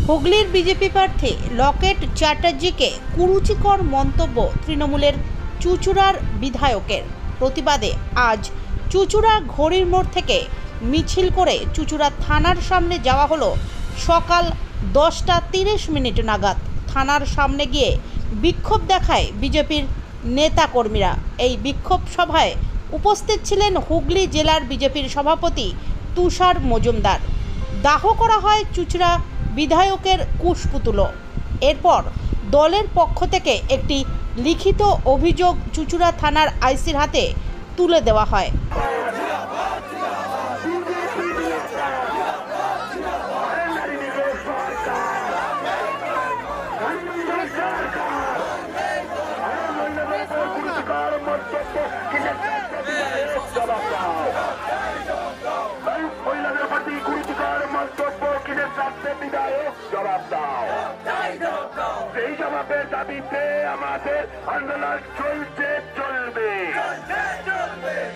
হুগলির বিজেপি প্রার্থী লকেট চ্যাটার্জিকে কুরুচিকর মন্তব্য তৃণমূলের চুঁচুড়ার বিধায়কের প্রতিবাদে আজ চুঁচুড়া ঘড়ির মোড় থেকে মিছিল করে চুঁচুড়া থানার সামনে যাওয়া হলো। সকাল 10:30 নাগাদ থানার সামনে গিয়ে বিক্ষোভ দেখায় বিজেপির নেতাকর্মীরা। এই বিক্ষোভ সভায় উপস্থিত ছিলেন হুগলি জেলার বিজেপির সভাপতি তুষার মজুমদার। দাহ করা হয় চুঁচুড়া বিধায়কের কুশপুতুলো। এরপর দলের পক্ষ থেকে একটি লিখিত অভিযোগ চুঁচুড়া থানার আইসির হাতে তুলে দেওয়া হয়। সেই জবাবের দাবিতে আমাদের আন্দোলন চলছে চলবে।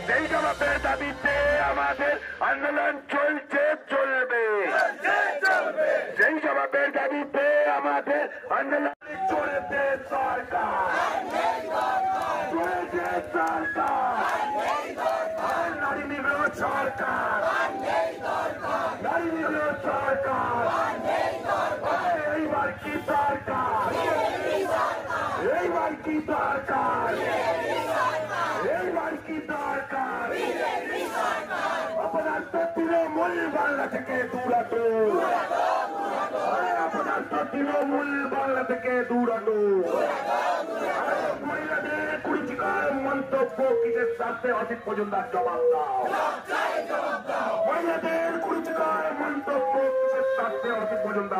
সেই জবাবের দাবিতে আমাদের আন্দোলন চলছে চলবে। সেই জবাবের দাবিতে আমাদের আন্দোলন চলবে। সরকার চলছে সরকার, নারী নিগ্রহ সরকার, নারী নিগ্রহ সরকার। এইবার কি সরকার, এইবার কি সরকার, এইবার কি সরকার। আপনার তৃণমূল বাংলা থেকে দূরাটো, আপনার তৃণমূল বাংলা থেকে দূরাটো। মহিলাদের কুরুচিকর মন্তব্য কিসের স্বার্থে অসিত মজুমদার জবাব দাও। মহিলাদের কুরুচিকর মন্তব্য কিসের স্বার্থে অসিত মজুমদার